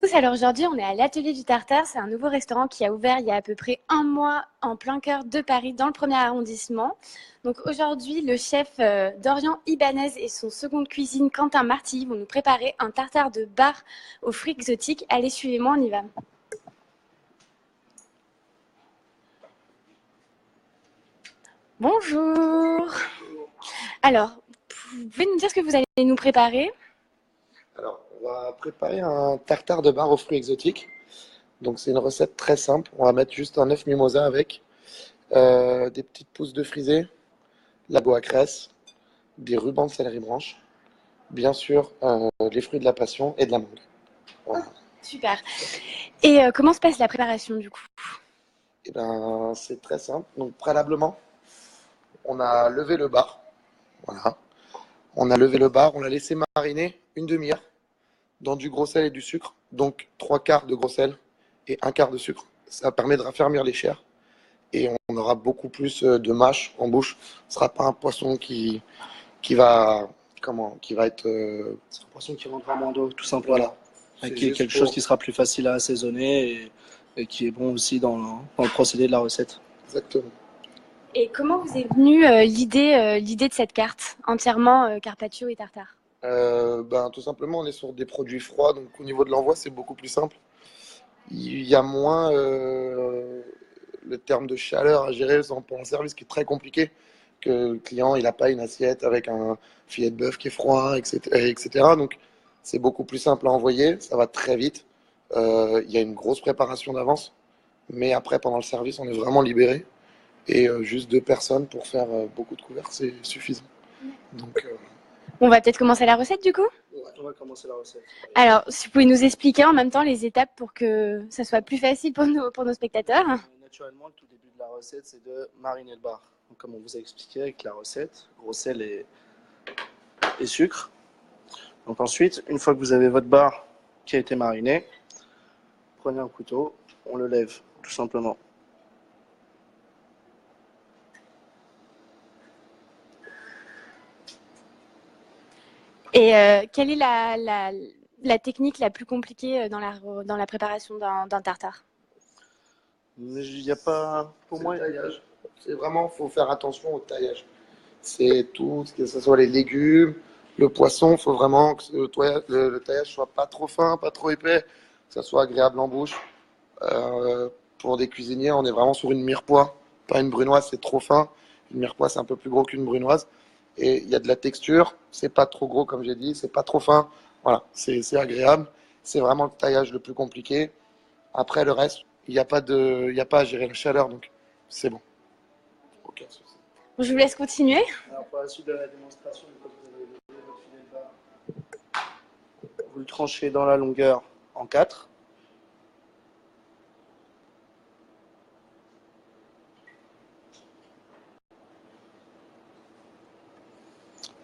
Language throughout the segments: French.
Alors aujourd'hui, on est à l'Atelier du Tartare. C'est un nouveau restaurant qui a ouvert il y a à peu près un mois en plein cœur de Paris, dans le premier arrondissement. Donc aujourd'hui, le chef Dorian Ibanez et son second de cuisine Quentin Martilly vont nous préparer un tartare de bar aux fruits exotiques. Allez, suivez-moi, on y va. Bonjour. Alors, vous pouvez nous dire ce que vous allez nous préparer? Alors, on va préparer un tartare de bar aux fruits exotiques. Donc, c'est une recette très simple. On va mettre juste un œuf mimosa avec, des petites pousses de frisée, la à cresse, des rubans de céleri branche, bien sûr, les fruits de la passion et de la mangue. Voilà. Super. Et comment se passe la préparation du coup? Et ben, c'est très simple. Donc, préalablement, on a levé le bar. Voilà. On a levé le bar, on l'a laissé mariner une demi-heure dans du gros sel et du sucre. Donc, trois quarts de gros sel et un quart de sucre. Ça permet de raffermir les chairs. Et on aura beaucoup plus de mâche en bouche. Ce sera pas un poisson qui va qui va être C'est un poisson qui rentre vraiment d'eau, tout simplement. voilà. Et C'est qui est juste quelque chose qui sera plus facile à assaisonner et qui est bon aussi dans le procédé de la recette. Exactement. Et comment vous est venue l'idée de cette carte entièrement carpaccio et tartare? Ben, tout simplement, on est sur des produits froids, donc au niveau de l'envoi, c'est beaucoup plus simple. Il y a moins le terme de chaleur à gérer pour un service qui est très compliqué, que le client il n'a pas une assiette avec un filet de bœuf qui est froid, etc. etc. Donc c'est beaucoup plus simple à envoyer, ça va très vite. Il y a une grosse préparation d'avance, mais après pendant le service on est vraiment libéré et juste deux personnes pour faire beaucoup de couverts c'est suffisant. Donc On va peut-être commencer la recette du coup? On va commencer la recette. Alors, si vous pouvez nous expliquer en même temps les étapes pour que ça soit plus facile pour nos spectateurs. Naturellement, le tout début de la recette, c'est de mariner le bar. Donc, comme on vous a expliqué avec la recette, gros sel et sucre. Donc ensuite, une fois que vous avez votre bar qui a été mariné, prenez un couteau, on le lève, tout simplement. Et quelle est la technique la plus compliquée dans la préparation d'un tartare? Il n'y a pas, pour moi, c'est vraiment, faut faire attention au taillage. C'est tout, que ce soit les légumes, le poisson, il faut vraiment que le taillage soit pas trop fin, pas trop épais, que ça soit agréable en bouche. Pour des cuisiniers, on est vraiment sur une mirepoix, pas une brunoise, c'est trop fin. Une mirepoix, c'est un peu plus gros qu'une brunoise. Et il y a de la texture, c'est pas trop gros comme j'ai dit, c'est pas trop fin. Voilà, c'est agréable. C'est vraiment le taillage le plus compliqué. Après le reste, il y a pas à gérer la chaleur, donc c'est bon. Aucun souci. Je vous laisse continuer. alors pour la suite de la démonstration, une fois que vous avez levé votre filet de bar, vous le tranchez dans la longueur en 4.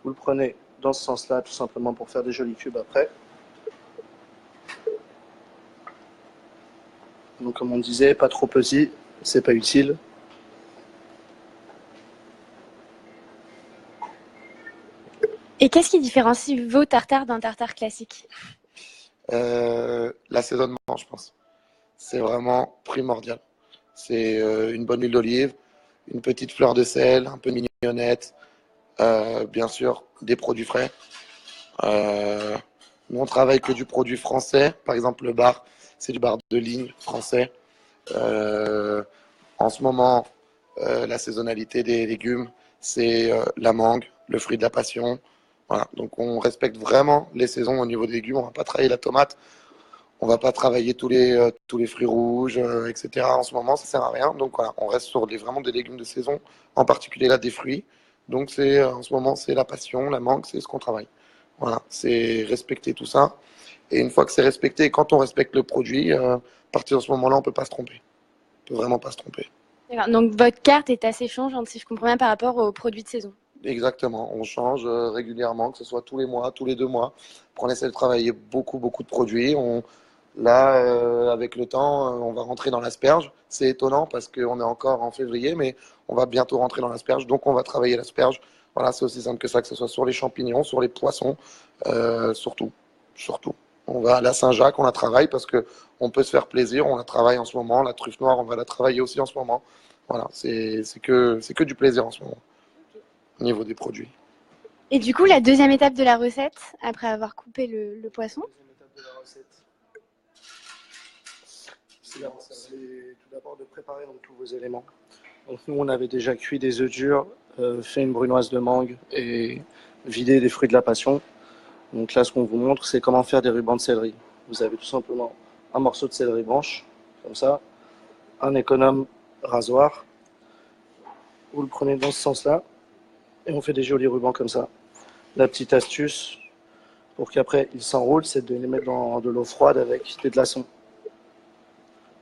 Vous le prenez dans ce sens-là, tout simplement pour faire des jolis cubes après. Donc comme on disait, pas trop petit, c'est pas utile. Et qu'est-ce qui différencie vos tartares d'un tartare classique? L'assaisonnement, je pense. C'est vraiment primordial. C'est une bonne huile d'olive, une petite fleur de sel, un peu de mignonnette, bien sûr des produits frais. Euh, Nous, on travaille que du produit français. Par exemple, le bar, c'est du bar de ligne français. Euh, En ce moment, la saisonnalité des légumes, c'est la mangue, le fruit de la passion. Voilà. Donc, on respecte vraiment les saisons au niveau des légumes. On ne va pas travailler la tomate. On va pas travailler tous les fruits rouges, etc. En ce moment, ça sert à rien. Donc voilà, on reste sur vraiment des légumes de saison, en particulier là des fruits. Donc c'est en ce moment c'est la passion, la mangue, c'est ce qu'on travaille. Voilà, c'est respecter tout ça. Et une fois que c'est respecté, quand on respecte le produit, à partir de ce moment-là, on peut pas se tromper. On peut vraiment pas se tromper. D'accord. Donc votre carte est assez changeante, si je comprends bien, par rapport aux produits de saison. Exactement, on change régulièrement, que ce soit tous les mois, tous les 2 mois. On essaie de travailler beaucoup de produits. Là, avec le temps, on va rentrer dans l'asperge. C'est étonnant parce qu'on est encore en février, mais on va bientôt rentrer dans l'asperge. Donc, on va travailler l'asperge. Voilà, c'est aussi simple que ça, que ce soit sur les champignons, sur les poissons, surtout. Surtout. On va à la Saint-Jacques, on la travaille parce que on peut se faire plaisir, on la travaille en ce moment. La truffe noire, on va la travailler aussi en ce moment. Voilà, c'est que du plaisir en ce moment, au niveau des produits. Et du coup, la deuxième étape de la recette, après avoir coupé le poisson? Deuxième étape de la recette, c'est tout d'abord de préparer donc, tous vos éléments. Donc nous, on avait déjà cuit des œufs durs, fait une brunoise de mangue et vidé des fruits de la passion. Donc là, ce qu'on vous montre, c'est comment faire des rubans de céleri. Vous avez tout simplement un morceau de céleri branche, comme ça, un économe rasoir. Vous le prenez dans ce sens-là et on fait des jolis rubans comme ça. La petite astuce pour qu'après ils s'enroulent, c'est de les mettre dans de l'eau froide avec des glaçons.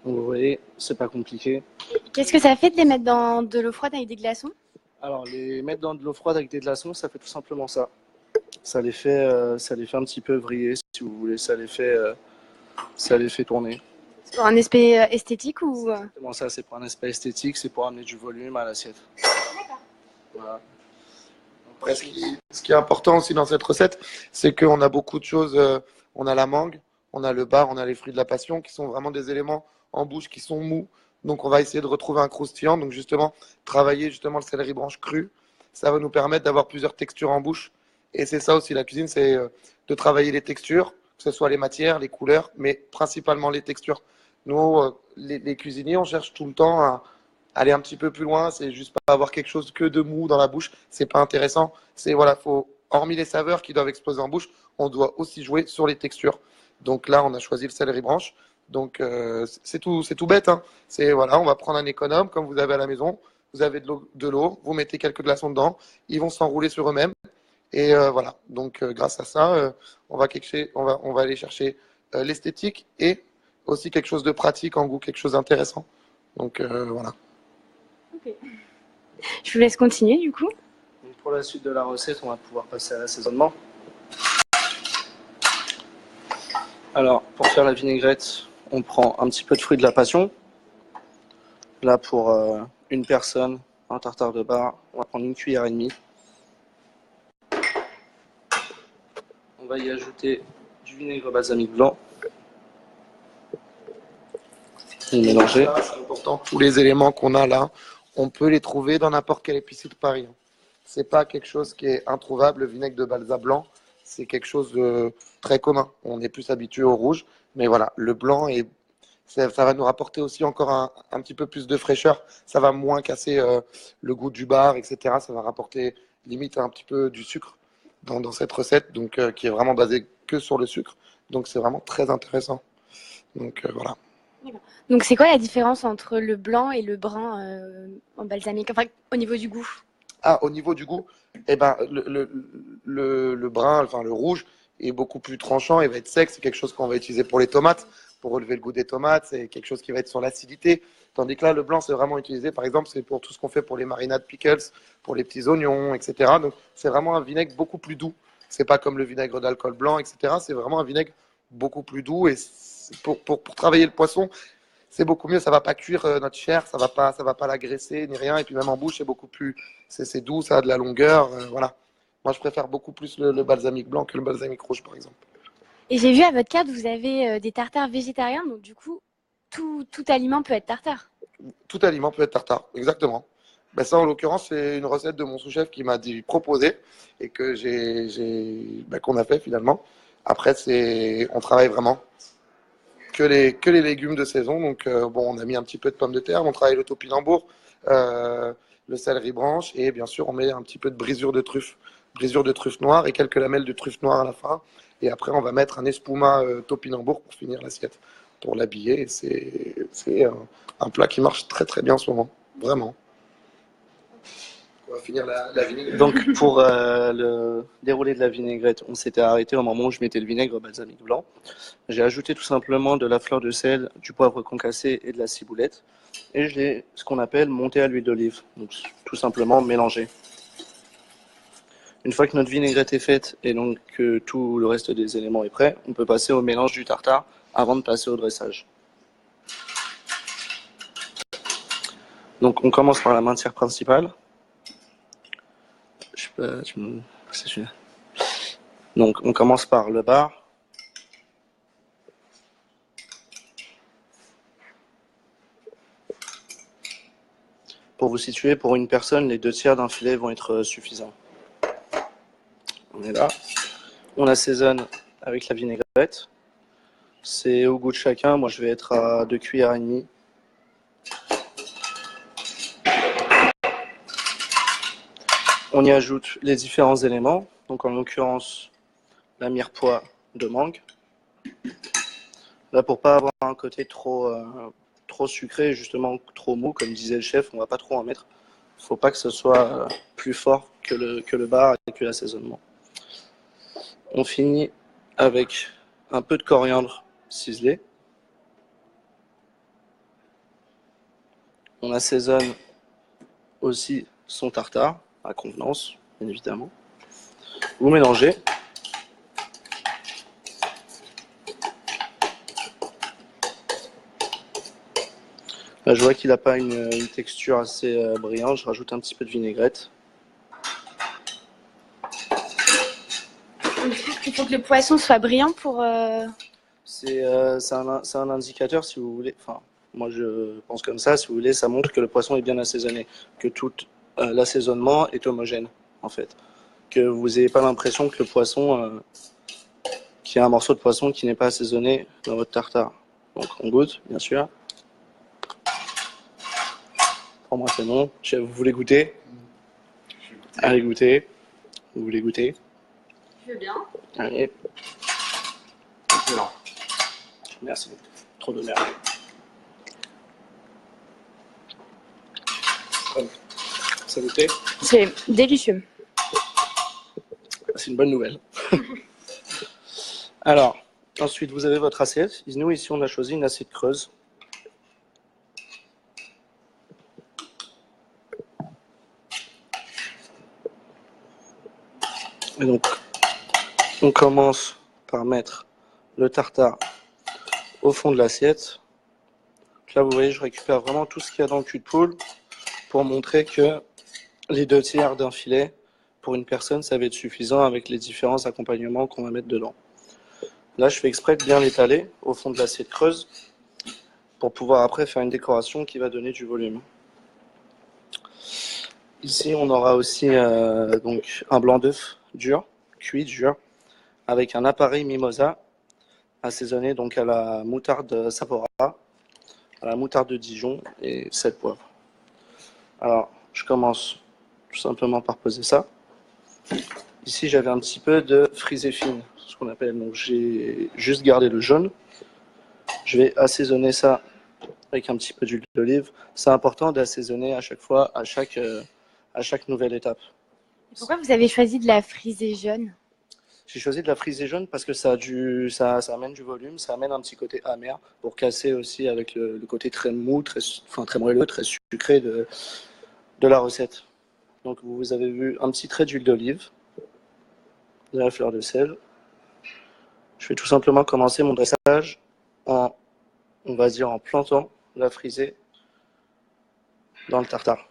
Donc vous voyez, c'est pas compliqué. Qu'est-ce que ça fait de les mettre dans de l'eau froide avec des glaçons? Alors les mettre dans de l'eau froide avec des glaçons, ça fait tout simplement ça. Ça les fait un petit peu vriller, si vous voulez. Ça les fait tourner. C'est pour un aspect esthétique ou... Exactement ça, c'est pour un aspect esthétique, c'est pour amener du volume à l'assiette. Voilà. Après, ce qui est important aussi dans cette recette, c'est qu'on a beaucoup de choses. On a la mangue, on a le bar, on a les fruits de la passion, qui sont vraiment des éléments en bouche qui sont mous. Donc, on va essayer de retrouver un croustillant. Donc, justement, travailler justement le céleri branche cru, ça va nous permettre d'avoir plusieurs textures en bouche. Et c'est ça aussi la cuisine, c'est de travailler les textures, que ce soit les matières, les couleurs, mais principalement les textures. Nous, les cuisiniers, on cherche tout le temps à aller un petit peu plus loin. C'est juste pas avoir quelque chose que de mou dans la bouche. C'est pas intéressant. C'est voilà, faut hormis les saveurs qui doivent exploser en bouche, on doit aussi jouer sur les textures. Donc là, on a choisi le céleri branche. Donc c'est tout bête. Hein. C'est voilà, on va prendre un économe comme vous avez à la maison. Vous avez de l'eau, vous mettez quelques glaçons dedans, ils vont s'enrouler sur eux-mêmes. Et voilà. Donc grâce à ça, on va aller chercher l'esthétique et aussi quelque chose de pratique en goût, quelque chose d'intéressant. Donc voilà. Okay. Je vous laisse continuer du coup. Donc, pour la suite de la recette, on va pouvoir passer à l'assaisonnement. Alors, pour faire la vinaigrette, on prend un petit peu de fruits de la passion. Là, pour une personne, un tartare de bar, on va prendre 1,5 cuillère. On va y ajouter du vinaigre balsamique blanc. Et mélanger. C'est important. Tous les éléments qu'on a là, on peut les trouver dans n'importe quelle épicerie de Paris. C'est pas quelque chose qui est introuvable. Le vinaigre de balsa blanc, c'est quelque chose de très commun. On est plus habitué au rouge, mais voilà, le blanc ça va nous rapporter aussi encore un petit peu plus de fraîcheur. Ça va moins casser le goût du bar, etc. Ça va rapporter limite un petit peu du sucre dans cette recette, donc qui est vraiment basée que sur le sucre. Donc c'est vraiment très intéressant. Donc voilà. Donc c'est quoi la différence entre le blanc et le brun en balsamique, enfin au niveau du goût? Ah, au niveau du goût, eh ben, le brun, enfin le rouge, est beaucoup plus tranchant, il va être sec. C'est quelque chose qu'on va utiliser pour les tomates, pour relever le goût des tomates. C'est quelque chose qui va être sur l'acidité. Tandis que là, le blanc, c'est vraiment utilisé, par exemple, c'est pour tout ce qu'on fait pour les marinades pickles, pour les petits oignons, etc. Donc, c'est vraiment un vinaigre beaucoup plus doux. C'est pas comme le vinaigre d'alcool blanc, etc. C'est vraiment un vinaigre beaucoup plus doux. Et pour travailler le poisson, c'est beaucoup mieux. Ça va pas cuire notre chair, ça va pas l'agresser ni rien. Et puis même en bouche, c'est beaucoup plus, c'est doux, ça a de la longueur. Voilà. Moi, je préfère beaucoup plus le balsamique blanc que le balsamique rouge, par exemple. Et j'ai vu à votre carte, vous avez des tartares végétariens, donc du coup, tout aliment peut être tartare. Tout aliment peut être tartare, exactement. Ben ça, en l'occurrence, c'est une recette de mon sous-chef qui m'a proposé et que qu'on a fait finalement. Après, on travaille vraiment que les légumes de saison. Donc, bon, on a mis un petit peu de pommes de terre, on travaille le topinambour, le céleri branche et bien sûr, on met un petit peu de brisure de truffe noire et quelques lamelles de truffe noire à la fin. Et après, on va mettre un espuma topinambour pour finir l'assiette, pour l'habiller. Et c'est un plat qui marche très très bien en ce moment, vraiment. On va finir la vinaigrette. Donc pour le déroulé de la vinaigrette, on s'était arrêté au moment où je mettais le vinaigre balsamique blanc. J'ai ajouté tout simplement de la fleur de sel, du poivre concassé et de la ciboulette. Et je l'ai, ce qu'on appelle, monté à l'huile d'olive. Donc tout simplement mélanger. Une fois que notre vinaigrette est faite et donc que tout le reste des éléments est prêt, on peut passer au mélange du tartare avant de passer au dressage. Donc on commence par la matière principale. Donc on commence par le bar. Pour vous situer, pour une personne, les 2/3 d'un filet vont être suffisants. On est là. On assaisonne avec la vinaigrette. C'est au goût de chacun. Moi, je vais être à 2 cuillères et demie. On y ajoute les différents éléments. Donc, en l'occurrence, la mirepoix de mangue. Là, pour pas avoir un côté trop sucré, justement trop mou, comme disait le chef, on va pas trop en mettre. Il ne faut pas que ce soit plus fort que le bar et que l'assaisonnement. On finit avec un peu de coriandre ciselé. On assaisonne aussi son tartare, à convenance, bien évidemment. Vous mélangez. Là, je vois qu'il n'a pas une texture assez brillante. Je rajoute un petit peu de vinaigrette. Il faut que le poisson soit brillant pour... C'est un indicateur, si vous voulez. Enfin, moi, je pense comme ça. Si vous voulez, ça montre que le poisson est bien assaisonné, que tout l'assaisonnement est homogène, en fait. Que vous n'ayez pas l'impression que le poisson, qu'il y a un morceau de poisson qui n'est pas assaisonné dans votre tartare. Donc, on goûte, bien sûr. Pour moi, c'est bon. Chef, vous voulez goûter? Allez, goûter. Vous voulez goûter? Je veux bien. Allez. Excellent. Merci. Trop d'honneur. Ça vous plaît? C'est délicieux. C'est une bonne nouvelle. Alors, ensuite, vous avez votre assiette. Nous, ici, on a choisi une assiette creuse. Et donc, on commence par mettre le tartare au fond de l'assiette. Là, vous voyez, je récupère vraiment tout ce qu'il y a dans le cul de poule pour montrer que les 2/3 d'un filet, pour une personne, ça va être suffisant avec les différents accompagnements qu'on va mettre dedans. Là, je fais exprès de bien l'étaler au fond de l'assiette creuse pour pouvoir après faire une décoration qui va donner du volume. Ici, on aura aussi donc un blanc d'œuf dur, cuit dur, avec un appareil mimosa assaisonné donc à la moutarde Sapporo, à la moutarde de Dijon et 7 poivres. Alors, je commence tout simplement par poser ça. Ici, j'avais un petit peu de frisée fine, ce qu'on appelle. Donc, j'ai juste gardé le jaune. Je vais assaisonner ça avec un petit peu d'huile d'olive. C'est important d'assaisonner à chaque fois, à chaque nouvelle étape. Pourquoi vous avez choisi de la frisée jaune? J'ai choisi de la frisée jaune parce que ça amène du volume, ça amène un petit côté amer pour casser aussi avec le côté très mou, très moelleux, très sucré de la recette. Donc vous avez vu un petit trait d'huile d'olive, de la fleur de sel. Je vais tout simplement commencer mon dressage on va dire en plantant la frisée dans le tartare.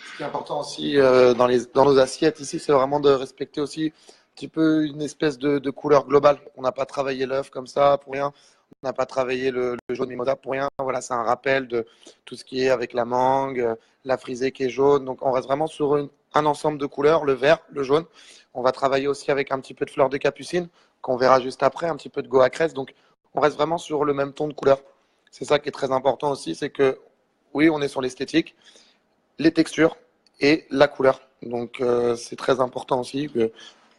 Ce qui est important aussi dans nos assiettes ici, c'est vraiment de respecter aussi un petit peu une espèce de couleur globale. On n'a pas travaillé l'œuf comme ça pour rien. On n'a pas travaillé le jaune mimosa pour rien. Voilà, c'est un rappel de tout ce qui est avec la mangue, la frisée qui est jaune. Donc on reste vraiment sur un ensemble de couleurs, le vert, le jaune. On va travailler aussi avec un petit peu de fleur de capucine, qu'on verra juste après, un petit peu de goa cress. Donc on reste vraiment sur le même ton de couleur. C'est ça qui est très important aussi, c'est que oui, on est sur l'esthétique, les textures et la couleur. Donc c'est très important aussi que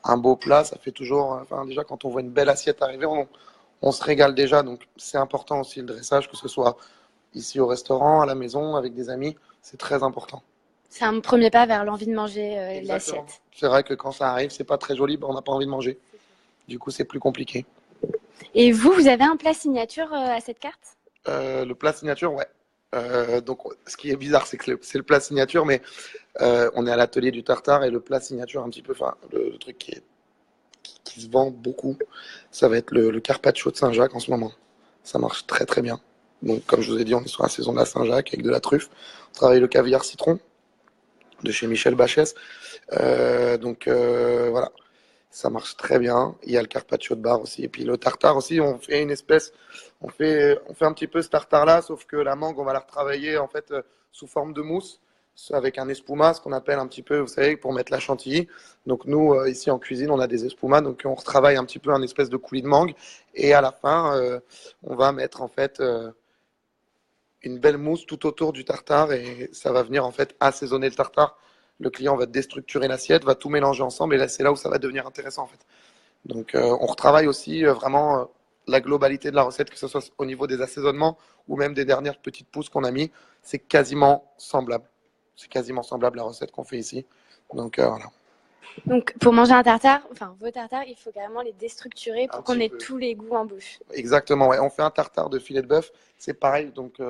un beau plat, ça fait toujours, enfin déjà quand on voit une belle assiette arriver, on se régale déjà. Donc c'est important aussi le dressage, que ce soit ici au restaurant, à la maison, avec des amis, c'est très important. C'est un premier pas vers l'envie de manger l'assiette. C'est vrai que quand ça arrive, c'est pas très joli, on n'a pas envie de manger. Du coup, c'est plus compliqué. Et vous avez un plat signature à cette carte? Le plat signature, ouais. Donc, ce qui est bizarre, c'est que c'est le plat signature, mais on est à l'atelier du tartare et le plat signature, un petit peu, enfin, le truc qui se vend beaucoup, ça va être le carpaccio de Saint-Jacques en ce moment. Ça marche très très bien. Donc, comme je vous ai dit, on est sur la saison de la Saint-Jacques avec de la truffe. On travaille le caviar citron de chez Michel Bachès. Voilà. Ça marche très bien. Il y a le carpaccio de bar aussi. Et puis le tartare aussi, on fait une espèce, on fait un petit peu ce tartare-là, sauf que la mangue, on va la retravailler en fait sous forme de mousse, avec un espuma, ce qu'on appelle un petit peu, vous savez, pour mettre la chantilly. Donc nous, ici en cuisine, on a des espumas, donc on retravaille un petit peu un espèce de coulis de mangue. Et à la fin, on va mettre en fait une belle mousse tout autour du tartare et ça va venir en fait assaisonner le tartare. Le client va déstructurer l'assiette, va tout mélanger ensemble et là c'est là où ça va devenir intéressant en fait. Donc on retravaille aussi vraiment la globalité de la recette, que ce soit au niveau des assaisonnements ou même des dernières petites pousses qu'on a mis, c'est quasiment semblable. C'est quasiment semblable la recette qu'on fait ici. Donc voilà. Donc, pour manger un tartare, enfin vos tartares, il faut carrément les déstructurer pour qu'on ait Peu. tous les goûts en bouche. Exactement, ouais. On fait un tartare de filet de bœuf, c'est pareil. Donc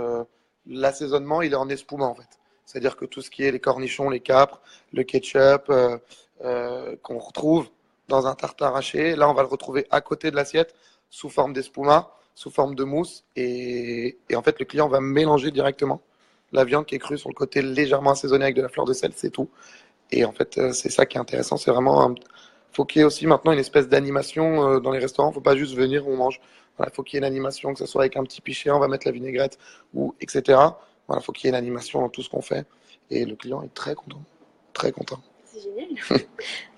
l'assaisonnement, il est en espuma en fait. C'est-à-dire que tout ce qui est les cornichons, les capres, le ketchup qu'on retrouve dans un tartare haché, là on va le retrouver à côté de l'assiette sous forme d'espuma, sous forme de mousse. Et en fait, le client va mélanger directement la viande qui est crue sur le côté légèrement assaisonnée avec de la fleur de sel, c'est tout. Et en fait, c'est ça qui est intéressant. C'est vraiment faut qu'il y ait aussi maintenant une espèce d'animation dans les restaurants. Faut pas juste venir, on mange. Voilà, faut qu'il y ait une animation, que ce soit avec un petit pichet, on va mettre la vinaigrette, ou etc. Voilà, faut qu'il y ait une animation dans tout ce qu'on fait. Et le client est très content. Très content. C'est génial.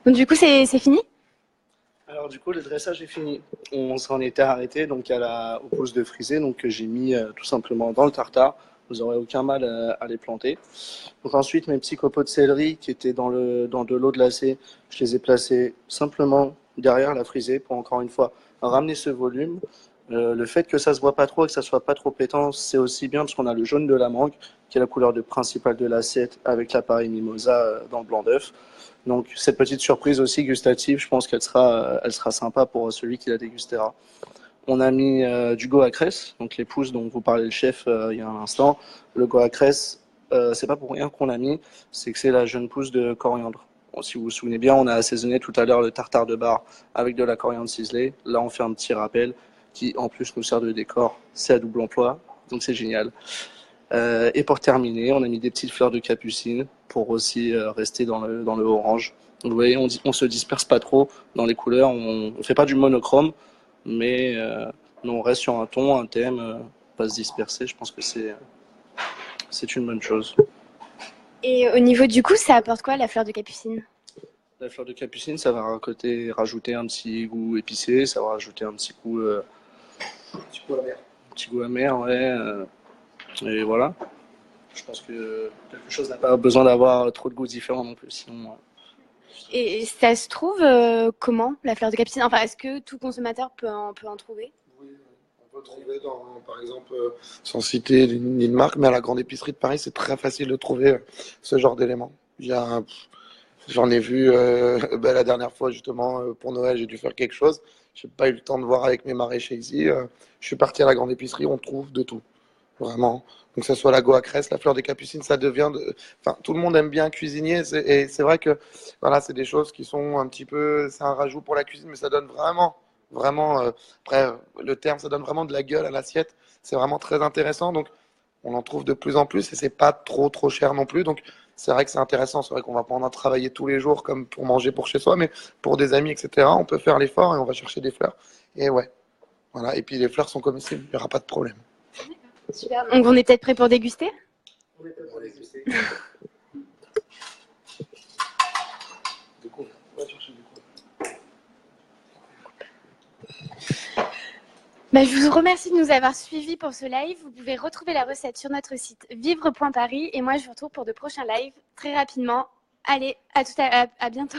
Donc, du coup, c'est fini? Alors du coup, le dressage est fini. On s'en était arrêté donc aux pousses de frisée, donc que j'ai mis tout simplement dans le tartare. Vous n'aurez aucun mal à les planter. Donc ensuite, mes petits copeaux de céleri qui étaient dans de l'eau glacée, je les ai placés simplement derrière la frisée pour encore une fois ramener ce volume. Le fait que ça se voit pas trop et que ça soit pas trop pétant, c'est aussi bien parce qu'on a le jaune de la mangue qui est la couleur principale de l'assiette avec l'appareil mimosa dans le blanc d'œuf. Donc cette petite surprise aussi gustative, je pense qu'elle sera sympa pour celui qui la dégustera. On a mis du goa cress, donc les pousses dont vous parlait le chef il y a un instant. Le goa cress, c'est pas pour rien qu'on l'a mis, c'est que c'est la jeune pousse de coriandre. Bon, si vous vous souvenez bien, on a assaisonné tout à l'heure le tartare de bar avec de la coriandre ciselée. Là, on fait un petit rappel qui en plus nous sert de décor. C'est à double emploi, donc c'est génial. Et pour terminer, on a mis des petites fleurs de capucine pour aussi rester dans le orange. Donc, vous voyez, on se disperse pas trop dans les couleurs, on fait pas du monochrome, mais on reste sur un ton, un thème, pas se disperser. Je pense que c'est une bonne chose. Et au niveau du goût, ça apporte quoi la fleur de capucine? La fleur de capucine, ça va rajouter un petit goût épicé, ça va rajouter un petit goût amer. Un petit goût amer, ouais. Et voilà. Je pense que quelque chose n'a pas besoin d'avoir trop de goûts différents non plus. Sinon, Et ça se trouve comment, la fleur de capucine? Enfin, est-ce que tout consommateur peut en trouver? Oui, on peut trouver par exemple, sans citer une marque, mais à la grande épicerie de Paris, c'est très facile de trouver ce genre d'éléments. J'en ai vu la dernière fois justement pour Noël, j'ai dû faire quelque chose. J'ai pas eu le temps de voir avec mes maraîchers ici. Je suis parti à la grande épicerie, on trouve de tout, vraiment. Donc que ce soit la goa cress, la fleur des capucines, ça devient enfin, tout le monde aime bien cuisiner et c'est vrai que voilà, c'est des choses qui sont un petit peu, c'est un rajout pour la cuisine, mais ça donne vraiment, après le terme, ça donne vraiment de la gueule à l'assiette. C'est vraiment très intéressant. Donc on en trouve de plus en plus et c'est pas trop cher non plus. Donc c'est vrai que c'est intéressant. C'est vrai qu'on va pas en travailler tous les jours comme pour manger pour chez soi, mais pour des amis, etc. On peut faire l'effort et on va chercher des fleurs. Et ouais, voilà. Et puis les fleurs sont comestibles, il n'y aura pas de problème. Super. Donc on est peut-être prêt pour déguster? on est peut-être pour déguster. Je vous remercie de nous avoir suivis pour ce live. Vous pouvez retrouver la recette sur notre site vivre.paris et moi je vous retrouve pour de prochains lives très rapidement. Allez, à bientôt.